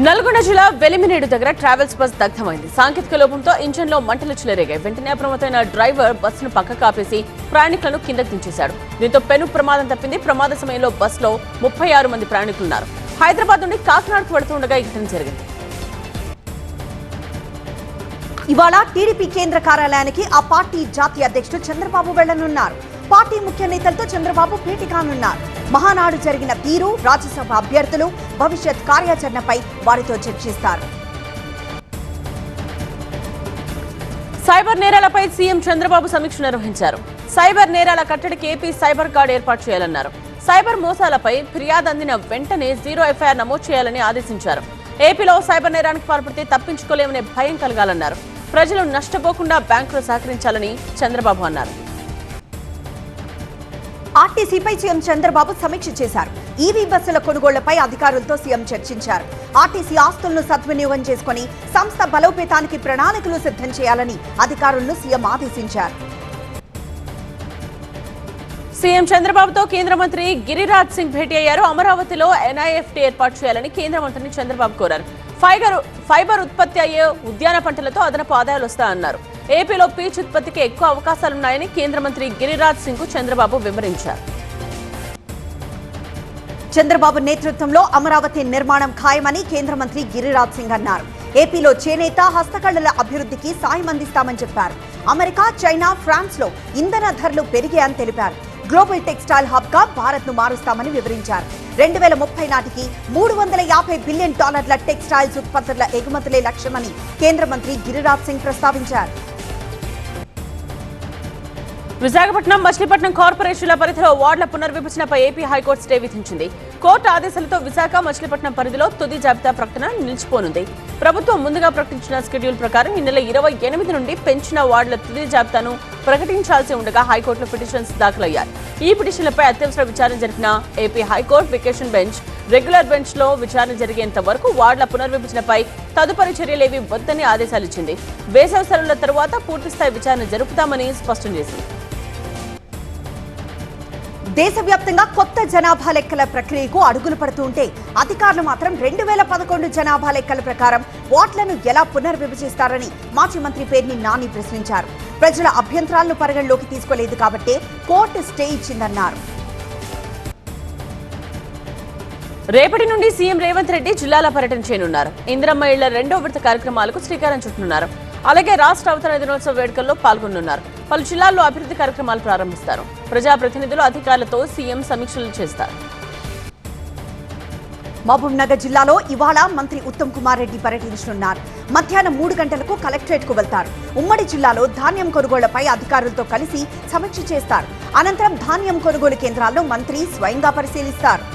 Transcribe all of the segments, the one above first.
నల్గొండ జిల్లా వెలిమినేడు దగ్గర travels bus దగ్ధమైంది. సాంకేతిక లోపంతో ఇంజన్లో మంటలు చెలరేగాయి. వెంటనే అప్రమత్తమైన డ్రైవర్ బస్సును పక్కకు ఆపేసి ప్రయాణికులను కిందకు దించేశాడు. దీంతో పెను ప్రమాదం తప్పింది. ప్రమాద సమయంలో బస్సులో 36 మంది ప్రయాణికులున్నారు. హైదరాబాద్ నుండి కాకినాడకు వెళుతుండగా ఈ ఘటన జరిగింది. ఇవాళ టీడీపీ కేంద్ర కార్యాలయానికి ఆ పార్టీ జాతీయ అధ్యక్షుడు చంద్రబాబు వెళ్లనున్నారు. పార్టీ ముఖ్య నేతలతో చంద్రబాబు భేటీ కానున్నారు. మహానాడు జరిగిన తీరు, రాజ్యసభ అభ్యర్థులు, భవిష్యత్ కార్యాచరణపై వారితో చర్చిస్తారు. సైబర్ నేరాలపై సీఎం చంద్రబాబు సమీక్ష నిర్వహించారు. సైబర్ నేరాల కట్టడికి ఏపీ సైబర్ గార్డ్ ఏర్పాటు చేయాలన్నారు. సైబర్ మోసాలపై ఫిర్యాదు అందిన వెంటనే 0 ఎఫ్ఐఆర్ నమోదు చేయాలని ఆదేశించారు. ఏపీలో సైబర్ నేరానికి పాల్పడితే తప్పించుకోలేమనే భయం కలగాలన్నారు. ప్రజలు నష్టపోకుండా బ్యాంకులు సహకరించాలని చంద్రబాబు అన్నారు. ఆర్టీసీపై సీఎం చంద్రబాబు సమీక్ష చేశారు. ఈవీ బస్సుల కొనుగోళ్లపై అధికారులతో సీఎం చర్చించారు. ఆర్టీసీ ఆస్తులను సద్వినియోగం చేసుకుని సంస్థ బలోపేతానికి ప్రణాళికలు సిద్ధం చేయాలని అధికారులను సీఎం ఆదేశించారు. సీఎం చంద్రబాబుతో కేంద్ర మంత్రి గిరిరాజ్ సింగ్ భేటీ అయ్యారు. అమరావతిలో ఎన్ఐఎఫ్టీ ఏర్పాటు చేయాలని కేంద్ర మంత్రిని చంద్రబాబు కోరారు. ఫైబర్ ఉత్పత్తి అయ్యే ఉద్యాన పంటలతో అదనపు ఆదాయాలు వస్తాయన్నారు. ఏపీలో పీచ్ ఉత్పత్తికి ఎక్కువ అవకాశాలున్నాయని కేంద్ర మంత్రి గిరిరాజ్ సింగ్ కు చంద్రబాబు వివరించారు. చంద్రబాబు నేతృత్వంలో అమరావతి నిర్మాణం ఖాయమని కేంద్ర మంత్రి గిరిరాజ్ సింగ్ అన్నారు. ఏపీలో చేనేత, హస్తకళల అభివృద్ధికి సాయం అందిస్తామని చెప్పారు. అమెరికా, చైనా, ఫ్రాన్స్ లో ఇంధన ధరలు పెరిగాయని తెలిపారు. గ్లోబల్ టెక్స్టైల్ హబ్ గా భారత్ ను మారుస్తామని వివరించారు. 2030 నాటికి $350 బిలియన్ టెక్స్టైల్స్ ఉత్పత్తుల ఎగుమతులే లక్ష్యమని కేంద్ర మంత్రి గిరిరాజ్ సింగ్ ప్రస్తావించారు. విశాఖపట్నం, మచిలీపట్నం కార్పొరేషన్ల పరిధిలో వార్డుల పునర్విభజనపై ఏపీ హైకోర్టు స్టే విధించింది. కోర్టు ఆదేశాలతో విశాఖ, మచిలీపట్నం పరిధిలో తుది జాబితా ప్రకటన నిలిచిపోనుంది. ప్రభుత్వం ముందుగా ప్రకటించిన షెడ్యూల్ ప్రకారం ఈ నెల 28 నుండి పెంచిన వార్డుల తుది జాబితాను ప్రకటించాల్సి ఉండగా హైకోర్టులో పిటిషన్స్ దాఖలయ్యాయి. ఈ పిటిషన్లపై అత్యవసర విచారణ జరిపిన AP high court vacation bench, regular bench లో విచారణ జరిగేంత వరకు వార్డుల పునర్విభజనపై తదుపరి చర్యలేవి వద్దని ఆదేశాలిచ్చింది. వేసవి సెలవుల తరువాత పూర్తిస్థాయి విచారణ జరుపుతామని స్పష్టం చేసింది. దేశవ్యాప్తంగా కొత్త జనాభా లెక్కల ప్రక్రియకు అడుగులు పడుతుంటే అధికారులు మాత్రం 2011 జనాభా లెక్కల ప్రకారం ఓట్లను ఎలా పునర్విభజిస్తారని మాజీ మంత్రి పేర్ని నాని ప్రశ్నించారు. ప్రజల అభ్యంతరాలను పరిగణలోకి తీసుకోలేదు కాబట్టే కోర్టు స్టే ఇచ్చిందన్నారు. రేపటి నుండి సీఎం రేవంత్ రెడ్డి జిల్లాల పర్యటన చేయనున్నారు. ఇందిరమ్మ ఇళ్ల 2వ విడత కార్యక్రమాలకు శ్రీకారం చుట్టనున్నారు. అలాగే రాష్ట్ర అవతరణ దినోత్సవ వేడుకల్లో పాల్గొనున్నారు. పలు జిల్లాల్లో అభివృద్ధి కార్యక్రమాలు ప్రారంభిస్తారు. ప్రజాప్రతినిధులు, అధికారులతో సీఎం సమీక్షలు చేస్తారు. మహబూబ్ నగర్ జిల్లాలో ఇవాళ మంత్రి ఉత్తమ్ కుమార్ రెడ్డి పర్యటించనున్నారు. మధ్యాహ్నం 3 గంటలకు కలెక్టరేట్ కు వెళ్తారు. ఉమ్మడి జిల్లాలో ధాన్యం కొనుగోళ్లపై అధికారులతో కలిసి సమీక్ష చేస్తారు. అనంతరం ధాన్యం కొనుగోలు కేంద్రాల్లో మంత్రి స్వయంగా పరిశీలిస్తారు.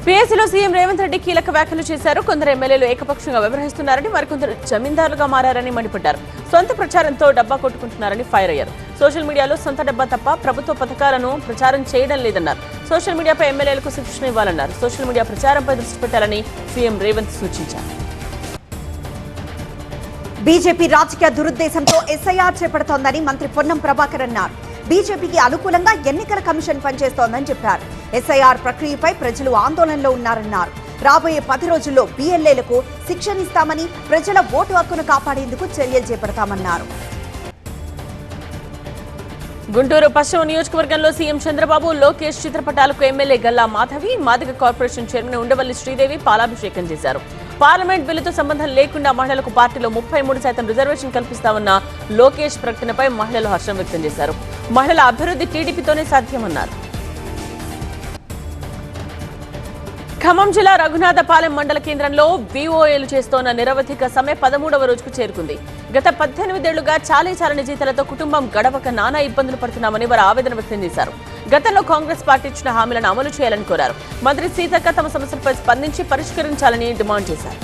పీఎస్సీలో సీఎం రేవంత్ రెడ్డి కీలక వ్యాఖ్యలు చేశారు. కొందరు ఎమ్మెల్యేలు ఏకపక్షంగా వ్యవహరిస్తున్నారని, మరికొందరు జమీందారులుగా మారారని మండిపడ్డారు. సొంత ప్రచారంతో డబ్బా కొట్టుకుంటున్నారని ఫైర్ అయ్యారు. సోషల్ మీడియాలో సొంత డబ్బా తప్ప ప్రభుత్వ పథకాలను ప్రచారం చేయడం లేదన్నారు. సోషల్ మీడియాపై ఎమ్మెల్యేలకు శిక్షణ ఇవ్వాలన్నారు. సోషల్ మీడియా ప్రచారంపై దృష్టి పెట్టాలని సీఎం రేవంత్ సూచించారు. బీజేపీ రాజకీయ దురుద్దేశంతో ఎస్ఐఆర్ చేపడుతోందని మంత్రి పొన్నం ప్రభాకర్ అన్నారు. బీజేపీకి అనుకూలంగా ఎన్నికల కమిషన్ పనిచేస్తోందని చెప్పారు. ఎస్ఐఆర్ ప్రక్రియపై ప్రజలు ఆందోళనలో ఉన్నారన్నారు. రాబోయే 10 రోజుల్లో బీఎల్ఏలకు శిక్షణ ఇస్తామని, ప్రజల ఓటు హక్కును కాపాడేందుకు చర్యలు చేపడతామన్నారు. గుంటూరు పశ్చిమ నియోజకవర్గంలో సీఎం చంద్రబాబు, లోకేష్ చిత్రపటాలకు MLA Galla Madhavi, Madiga corporation chairman Undavalli Sridevi పాలాభిషేకం చేశారు. పార్లమెంట్ బిల్లుతో సంబంధం లేకుండా మహిళలకు పార్టీలో 33% రిజర్వేషన్ కల్పిస్తామన్న లోకేష్ ప్రకటనపై మహిళలు హర్షం వ్యక్తం చేశారు. మహిళల అభివృద్ధి టీడీపీతోనే సాధ్యమన్నారు. ఖమ్మం జిల్లా రఘునాథపాలెం మండల కేంద్రంలో వీఓఏలు చేస్తోన్న నిరవధిక సమ్మె 13వ రోజుకు చేరుకుంది. గత 18 ఏళ్లుగా చాలీచాలని జీతాలతో కుటుంబం గడవక నానా ఇబ్బందులు పడుతున్నామని వారు ఆవేదన వ్యక్తం చేశారు. గతంలో కాంగ్రెస్ పార్టీ ఇచ్చిన హామీలను అమలు చేయాలని కోరారు. మంత్రి సీతక్క తమ సమస్యలపై స్పందించి పరిష్కరించాలని డిమాండ్ చేశారు.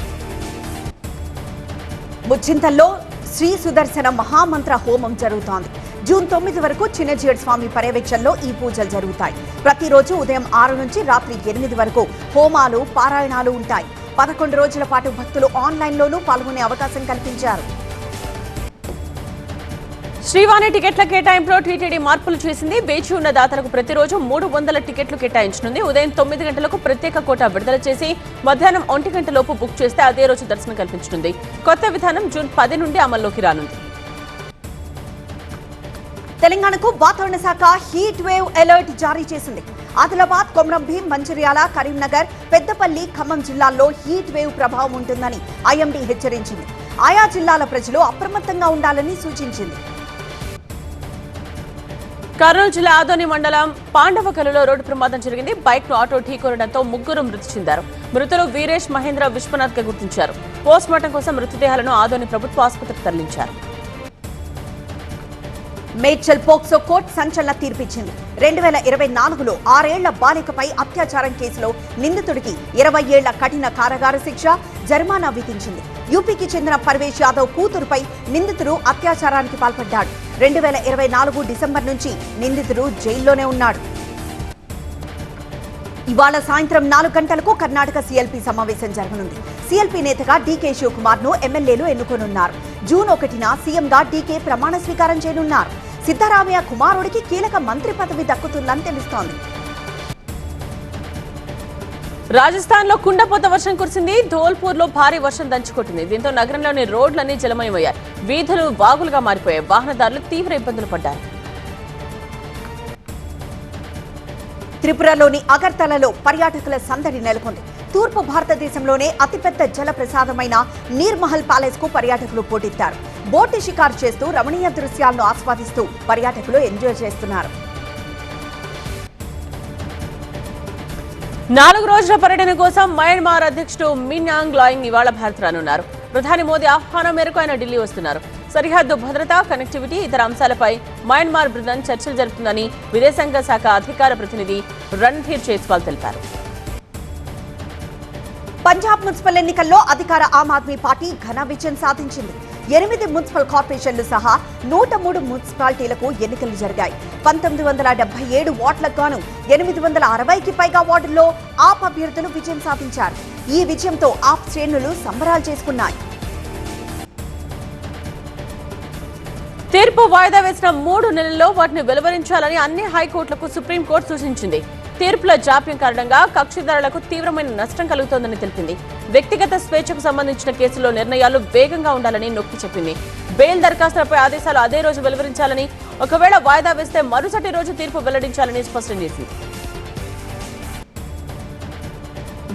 ముచ్చింతల్లో శ్రీ సుదర్శన మహామంత్ర హోమం జరుగుతోంది. జూన్ 9 వరకు చిన్నజీయర్ స్వామి పర్యవేక్షణలో ఈ పూజలు జరుగుతాయి. ప్రతిరోజు ఉదయం 6 నుంచి రాత్రి 8 వరకు హోమాలు, పారాయణాలు ఉంటాయి. 11 రోజుల పాటు భక్తులు ఆన్లైన్లోనూ పాల్గొనే అవకాశం కల్పించారు. శ్రీవాణి టికెట్ల కేటాయింపులో టీటీడీ మార్పులు చేసింది. వేచి ఉన్న దాతలకు ప్రతిరోజు 300 టికెట్లు కేటాయించనుంది. ఉదయం 9 గంటలకు ప్రత్యేక కోటా విడుదల చేసి మధ్యాహ్నం 1 గంటలోపు బుక్ చేస్తే అదే రోజు దర్శనం కల్పించనుంది. కొత్త విధానం జూన్ 10 నుండి అమల్లోకి రానుంది. తెలంగాణకు వాతావరణ శాఖ హీట్ వేవ్ అలర్ట్ జారీ చేసింది. ఆదిలాబాద్, కొమరంభీం, మంచిర్యాల, కరీంనగర్, పెద్దపల్లి, ఖమ్మం జిల్లాల్లో హీట్ వేవ్ ప్రభావం ఉంటుందని ఐఎండీ హెచ్చరించింది. ఆయా జిల్లాల ప్రజలు అప్రమత్తంగా ఉండాలని సూచించింది. కర్నూలు జిల్లా ఆదోని మండలం పాండవకలలో రోడ్డు ప్రమాదం జరిగింది. బైక్ ను ఆటో ఢీకొనడంతో 3 మృతి చెందారు. మృతులు వీరేష్, మహేంద్ర, విశ్వనాథ్ గా గుర్తించారు. పోస్ట్ మార్టం కోసం మృతదేహాలను ఆదోని ప్రభుత్వ ఆసుపత్రికి తరలించారు. మేడ్చల్ పోక్సో కోర్టు సంచలన తీర్పిచ్చింది. 2024లో 6 ఏళ్ల బాలికపై అత్యాచారం కేసులో నిందితుడికి 20 ఏళ్ల కఠిన కారాగార శిక్ష, జరిమానా విధించింది. యూపీకి చెందిన పర్వేష్ యాదవ్ కూతురుపై నిందితుడు అత్యాచారానికి పాల్పడ్డాడు. 2024 డిసెంబర్ నుంచి నిందితుడు జైల్లోనే ఉన్నాడు. ఇవాళ సాయంత్రం 4 గంటలకు కర్ణాటక సీఎల్పీ సమావేశం జరగనుంది. సీఎల్పీ నేతగా డీకే శివకుమార్ ను ఎమ్మెల్యేలు ఎన్నుకోనున్నారు. జూన్ 1న సీఎంగా డీకే ప్రమాణ స్వీకారం చేయనున్నారు. సిద్ధరామయ్య కుమారుడికి కీలక మంత్రి పదవి దక్కుతుందని తెలుస్తోంది. రాజస్థాన్ లో కుండపోత వర్షం కురిసింది. ధోల్పూర్ లో భారీ వర్షం దంచుకొట్టింది. దీంతో నగరంలోని రోడ్లన్నీ జలమయమయ్యాయి. వీధులు వాగులుగా మారిపోయాయి. వాహనదారులు తీవ్ర ఇబ్బందులు పడ్డారు. త్రిపురలోని అగర్తలలో పర్యాటకుల సందడి నెలకొంది. తూర్పు భారతదేశంలోనే అతిపెద్ద జల ప్రసాదమైన నీర్మహల్ ప్యాలెస్ కు పర్యాటకులు పోటెత్తారు. బోటు షికారు చేస్తూ రమణీయ దృశ్యాలను ఆస్వాదిస్తూ పర్యాటకులు ఎంజాయ్ చేస్తున్నారు. 4 రోజుల పర్యటన కోసం మయన్మార్ అధ్యక్షుడు మిన్ ఆంగ్ లాయింగ్ ఇవాళ భారత్ రానున్నారు. ప్రధాని మోదీ ఆహ్వానం మేరకు ఆయన ఢిల్లీ వస్తున్నారు. సరిహద్దు భద్రత, కనెక్టివిటీ, ఇతర అంశాలపై మయన్మార్ బృందం చర్చలు జరుపుతుందని విదేశాంగ శాఖ అధికార ప్రతినిధి రణ్ధీర్ జైస్వాల్ తెలిపారు. పంజాబ్ మున్సిపల్ ఎన్నికల్లో అధికార ఆమ్ ఆద్మీ పార్టీ ఘన విజయం సాధించింది. 8 మున్సిపల్ కార్పొరేషన్లు సహా 103 మున్సిపాలిటీలకు ఎన్నికలు జరిగాయి. 1977 ఓట్లకు గాను 860కి పైగా వార్డుల్లో ఆప్ అభ్యర్థులు విజయం సాధించారు. ఈ విజయంతో ఆప్ శ్రేణులు సంబరాలు చేసుకున్నాయి. తీర్పు వాయిదా వేసిన 3 నెలల్లో వాటిని వెలువరించాలని అన్ని హైకోర్టులకు సుప్రీంకోర్టు సూచించింది. తీర్పుల జాప్యం కారణంగా కక్షిదారులకు తీవ్రమైన నష్టం కలుగుతోందని తెలిపింది. వ్యక్తిగత స్వేచ్ఛకు సంబంధించిన కేసుల్లో నిర్ణయాలు వేగంగా ఉండాలని నొక్కి చెప్పింది. బెయిల్ దరఖాస్తులపై ఆదేశాలు అదే రోజు వెలువరించాలని, ఒకవేళ వాయిదా వేస్తే మరుసటి రోజు తీర్పు వెల్లడించాలని స్పష్టం చేసింది.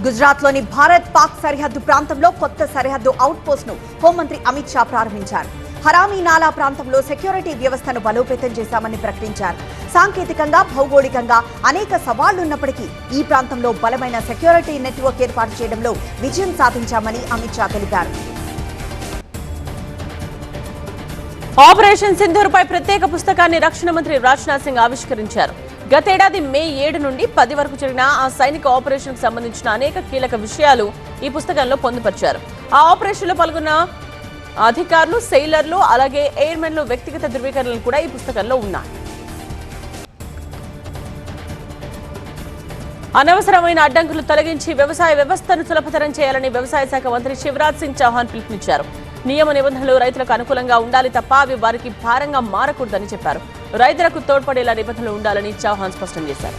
గుజరాత్లోని భారత్ పాక్ సరిహద్దు ప్రాంతంలో కొత్త సరిహద్దు అవుట్ పోస్ట్ ను హోంమంత్రి అమిత్ షా ప్రారంభించారు. హరామీ నాలా ప్రాంతంలో సెక్యూరిటీ వ్యవస్థను బలోపేతం చేశామని ప్రకటించారు. సాంకేతికంగా, భౌగోళికంగా అనేక సవాళ్లున్నప్పటికీ ఈ ప్రాంతంలో బలమైన సెక్యూరిటీ నెట్వర్క్ ఏర్పాటు చేయడంలో విజయం సాధించామని అమిత్ షా తెలిపారు. ఆపరేషన్ సింధూర్పై ప్రత్యేక పుస్తకాన్ని రక్షణ మంత్రి రాజ్నాథ్ సింగ్ ఆవిష్కరించారు. గతేడాది మే 7 నుండి 10 వరకు జరిగిన ఆ సైనిక ఆపరేషన్ కు సంబంధించిన అనేక కీలక విషయాలు ఈ పుస్తకంలో పొందుపరిచారు. ఆ ఆపరేషన్ లో పాల్గొన్న అధికారులు, సెయిలర్లు, అలాగే ఎయిర్మెన్లు వ్యక్తిగత ధృవీకరణలు కూడా ఈ పుస్తకంలో ఉన్నాయి. అనవసరమైన అడ్డంకులు తొలగించి వ్యవసాయ వ్యవస్థను సులభతరం చేయాలని వ్యవసాయ శాఖ మంత్రి శివరాజ్ సింగ్ చౌహాన్ పిలుపునిచ్చారు. నియమ నిబంధనలు రైతులకు అనుకూలంగా ఉండాలి తప్ప అవి వారికి భారంగా మారకూడదని చెప్పారు. రైతులకు తోడ్పడేలా నిబంధనలు ఉండాలని చౌహాన్ స్పష్టం చేశారు.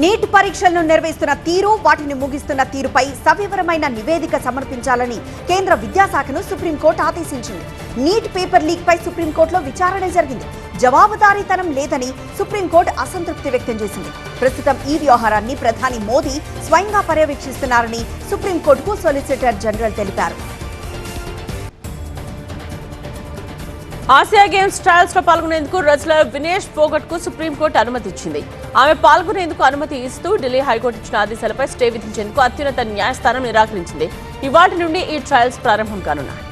నీట్ పరీక్షలను నిర్వహిస్తున్న తీరు, వాటిని ముగిస్తున్న తీరుపై సవివరమైన నివేదిక సమర్పించాలని కేంద్ర విద్యాశాఖను సుప్రీంకోర్టు ఆదేశించింది. నీట్ పేపర్ లీక్ పై సుప్రీంకోర్టులో విచారణ జరిగింది. జవాబుదారీతనం లేదని సుప్రీంకోర్టు అసంతృప్తి వ్యక్తం చేసింది. ప్రస్తుతం ఈ వ్యవహారాన్ని ప్రధాని మోదీ స్వయంగా పర్యవేక్షిస్తున్నారని సుప్రీంకోర్టుకు సొలిసిటర్ జనరల్ తెలిపారు. ఆసియా గేమ్స్ ట్రయల్స్ లో పాల్గొనేందుకు రెజ్లర్ వినేష్ ఫోగట్ కు సుప్రీంకోర్టు అనుమతి ఇచ్చింది. ఆమె పాల్గొనేందుకు అనుమతి ఇస్తూ ఢిల్లీ హైకోర్టు ఇచ్చిన ఆదేశాలపై స్టే విధించేందుకు అత్యున్నత న్యాయస్థానం నిరాకరించింది. ఇవాటి నుండి ఈ ట్రయల్స్ ప్రారంభం కానున్నాయి.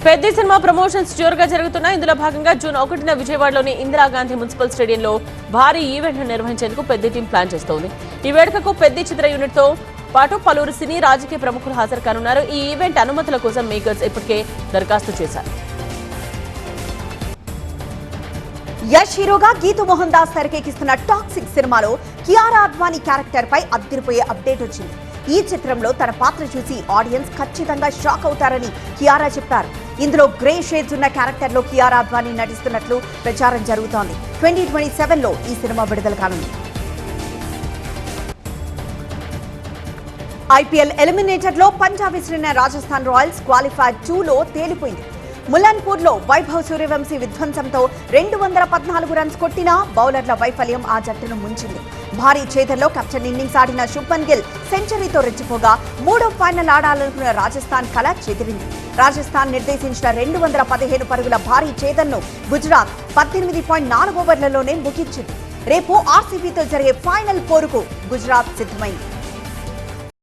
పెద్ద సినిమా ప్రమోషన్స్ జోరుగా జరుగుతున్నాయి. ఇందులో భాగంగా జూన్ 1న విజయవాడలోని ఇందిరాగాంధీ మున్సిపల్ స్టేడియంలో భారీ ఈవెంట్ ను నిర్వహించేందుకు పెద్ద టీం ప్లాన్ చేస్తోంది. ఈ వేడుకకు పెద్ద చిత్ర యూనిట్ తో పాటు పలువురు సినీ, రాజకీయ ప్రముఖులు హాజరు కానున్నారు. ఈ ఈవెంట్ అనుమతుల కోసం మేకర్స్ ఇప్పటికే దరఖాస్తు చేశారు. యష్ హీరోగా గీతూ మోహన్ దాస్ తెరకెక్కిస్తున్న టాక్సిక్ సినిమాలో కియారా అద్వానీ క్యారెక్టర్ పై అదిరిపోయే అప్డేట్ వచ్చింది. ఈ చిత్రంలో తన పాత్ర చూసి ఆడియన్స్ ఖచ్చితంగా షాక్ అవుతారని కియారా చెప్పారు. ఇందులో గ్రే షేడ్స్ ఉన్న క్యారెక్టర్ లో కియారా అద్వానీ నటిస్తున్నట్లు ప్రచారం జరుగుతోంది. 2027లో ఈ సినిమా విడుదల కానుంది. ఐపీఎల్ ఎలిమినేటర్ లో పంజాబ్ విసిరిన రాజస్థాన్ రాయల్స్ క్వాలిఫైర్ 2లో తేలిపోయింది. ములాన్పూర్ లో వైభవ్ సూర్యవంశీ విధ్వంసంతో 214 రన్స్ కొట్టినా బౌలర్ల వైఫల్యం ఆ జట్టును ముంచింది. భారీ ఛేదనలో కెప్టెన్ ఇన్నింగ్స్ ఆడిన శుభ్మన్ గిల్ సెంచరీతో రెచ్చిపోగా మూడో ఫైనల్ ఆడాలనుకున్న రాజస్థాన్ కల చెదిరింది. రాజస్థాన్ నిర్దేశించిన 215 పరుగుల భారీ ఛేదనను గుజరాత్ 18.4 ఓవర్లలోనే ముగించింది. రేపు ఆర్సీబీతో జరిగే ఫైనల్ పోరుకు గుజరాత్ సిద్ధమైంది.